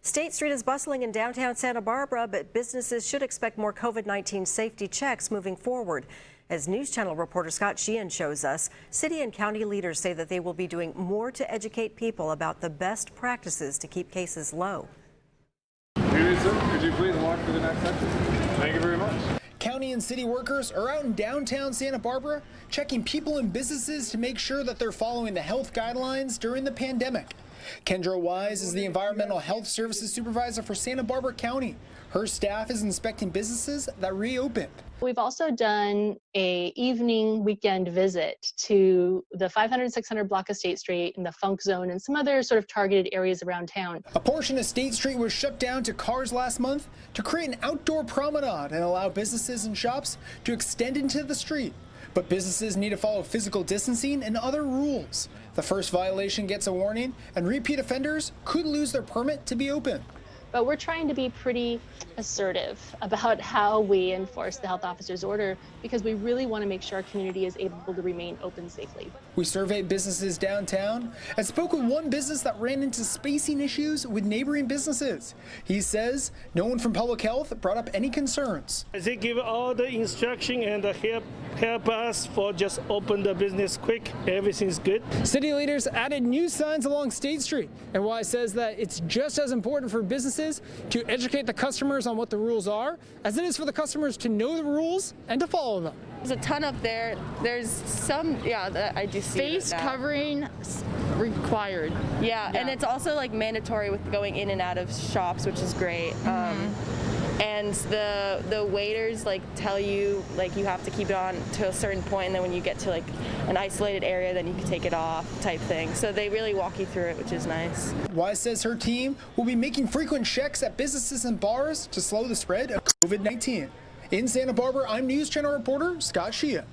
State Street is bustling in downtown Santa Barbara, but businesses should expect more COVID-19 safety checks moving forward. As News Channel reporter Scott Sheehan shows us, city and county leaders say that they will be doing more to educate people about the best practices to keep cases low. Could you please walk to the next section? Thank you very much. County and city workers are out in downtown Santa Barbara checking people and businesses to make sure that they're following the health guidelines during the pandemic. Kendra Wise is the Environmental Health Services Supervisor for Santa Barbara County. Her staff is inspecting businesses that reopened. We've also done a evening weekend visit to the 500 and 600 block of State Street and the Funk Zone and some other sort of targeted areas around town. A portion of State Street was shut down to cars last month to create an outdoor promenade and allow businesses and shops to extend into the street. But businesses need to follow physical distancing and other rules. The first violation gets a warning, and repeat offenders could lose their permit to be open. But we're trying to be pretty assertive about how we enforce the health officer's order because we really want to make sure our community is able to remain open safely. We surveyed businesses downtown and spoke with one business that ran into spacing issues with neighboring businesses. He says no one from public health brought up any concerns. They give all the instruction and help us for just open the business quick. Everything's good. City leaders added new signs along State Street, and Wise says that it's just as important for businesses to educate the customers on what the rules are as it is for the customers to know the rules and to follow them. There's a ton up there. There's some, I do see face covering required. Yeah, and it's also like mandatory with going in and out of shops, which is great. And the waiters like tell you like you have to keep it on to a certain point, and then when you get to like an isolated area, then you can take it off type thing. So they really walk you through it, which is nice. Wise says her team will be making frequent checks at businesses and bars to slow the spread of COVID-19. In Santa Barbara, I'm News Channel reporter Scott Sheehan.